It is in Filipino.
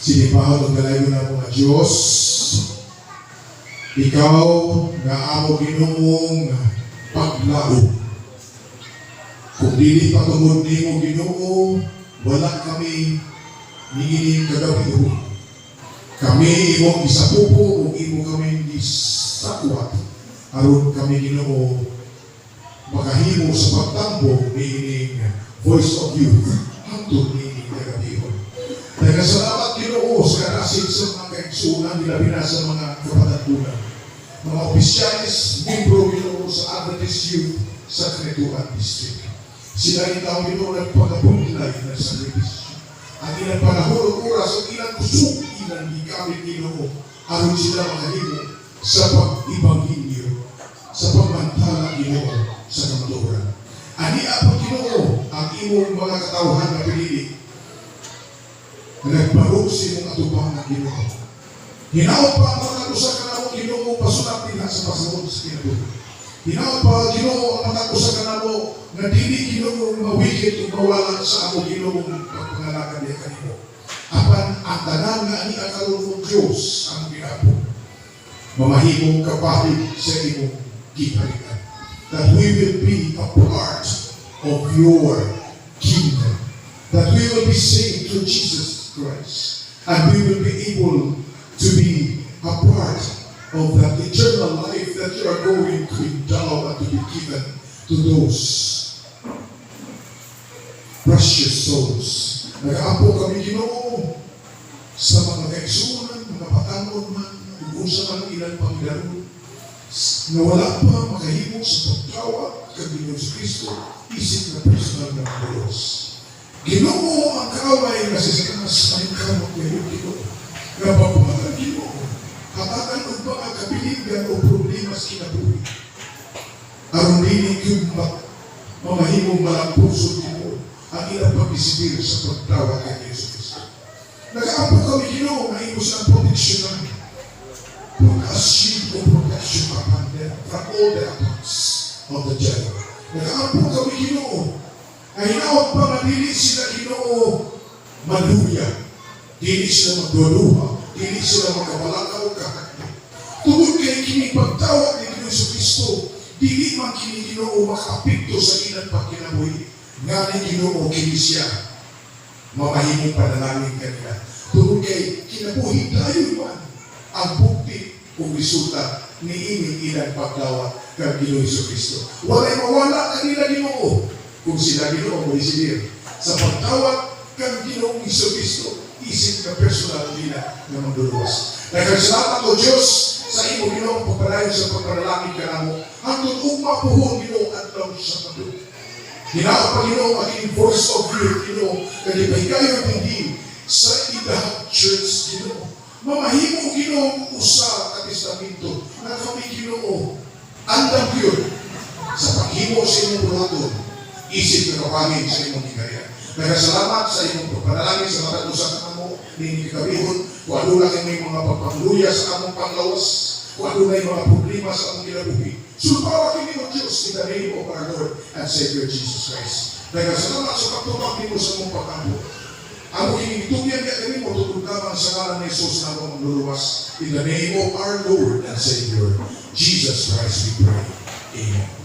Sinipahod ang galayo na mga Diyos. Ikaw nga amo Ginoong paglaog. Kung dili patungod nimo Ginoo, wala kami niining kagabi. Kami imong isapupo ug imo kami gisakwat aron kami Ginoo makahimo sa pagtambo niining Voice of Youth hangtod niining kagabi. Nagkasalamat Ginoo sa karasid sa mga kaigsunan nila binasa mga kapatagunan, mga opisyalis, membro Ginoo sa Adventist Youth sa Kanetuan District. Sila itaw Ginoo nagpagabunglay ng sakripisyo. Ang ilang panahon o oras o ilang kusog, ilang gigamit Ginoo aron sila makahimo sa pag-ibangilyo, sa pagmantala Ginoo sa kamatuoran. Ani apong Ginoo ang imong mga katawhan na pinili nagbarog si mong atubang na Ginoo. Hinaot pa ang mga usa ka namo Ginoo pasulat nila sa pasahod sa kinabuhi. Hinaot pa Ginoo ang mga usa ka namo nga dili Ginoo mawigit ug mawala sa amo Ginoo pagpangalagan niya kanimo. Apan ang tanan nga ani akaron ng Dios ang ginapon. Mamahimong kapahig sa imong gihalikan. That we will be a part of your kingdom. That we will be saved through Jesus Christ. And we will be able to be a part of that eternal life that you are going to endow and to be given to those precious souls. Nag-aapo kami Ginoo sa mga kaigsunan, mga patangon man, kung sa mga ilang Panginoon, na wala pa makahimo sa pagtawa kay Ginoo Kristo, isip na personal ng Diyos. Ginoo ang kaaway kasi sa kanas na ikamot ngayon Ginoo. Nababahan Ginoo. Hatakan o mga kabiligan o problema sa kinabuhi. Aron dinig yung mamahimong malangpuso Ginoo ang ilang pag-isibir sa pagtawa kay Yesu Kristo. Nag-aapo kami Ginoo na imo sa proteksyonan. Pag-ashield o protection upon them from all the attacks of the devil. Nag-aapo kami Ginoo ay hinaot pa nga dili sila Ginoo maluya, dili sila magduduha, dili sila magkabalakaw kakakit. Tungod kay kini pagtawag ni Ginoo Kristo, dili man kini Ginoo makapikto sa ilang pagkinabuhi. Nga ni Ginoo kini siya mamahimong panalangin kanila. Tungod kay kinabuhi tayo man ang bukti o resulta ni ilang pagtawag kay Ginoo Kristo. Walay mawala kanila Ginoo kung sila Ginoo mo isibir sa pagtawag kang Ginoong Kristo, isip na personal nila na magduluwas. Nagkasalamat o Diyos sa imo Ginoo pagpalayon sa pagpanalangin ka namo hangtod ugma puhon Ginoo adlaw sa kadto. Hinaot pa Ginoo maging voice of your Ginoo kay pahigayon hindi sa Idahag Church Ginoo. Mamahimo Ginoo usa ka testamento na kami Ginoo andam yun sa paghimo sa imong buhaton. Isip na kapangin sa imong higaya. Nagkasalamat sa imong pagpanalangin sa mga usa ka mo ni kabihon, kung ano lang may mga pagpangluya sa among panglawas, kung ano na mga problema sa among kinabuhi. Sulpawa kini mo Diyos in the name of our Lord and Savior Jesus Christ. Nagkasalamat sa pagtutang nimo sa among pagkampo. Ang kinitugyan niya kami mo tutulog lamang sa ngalan ni Jesus na among magluluwas. In the name of our Lord and Savior Jesus Christ we pray. Amen.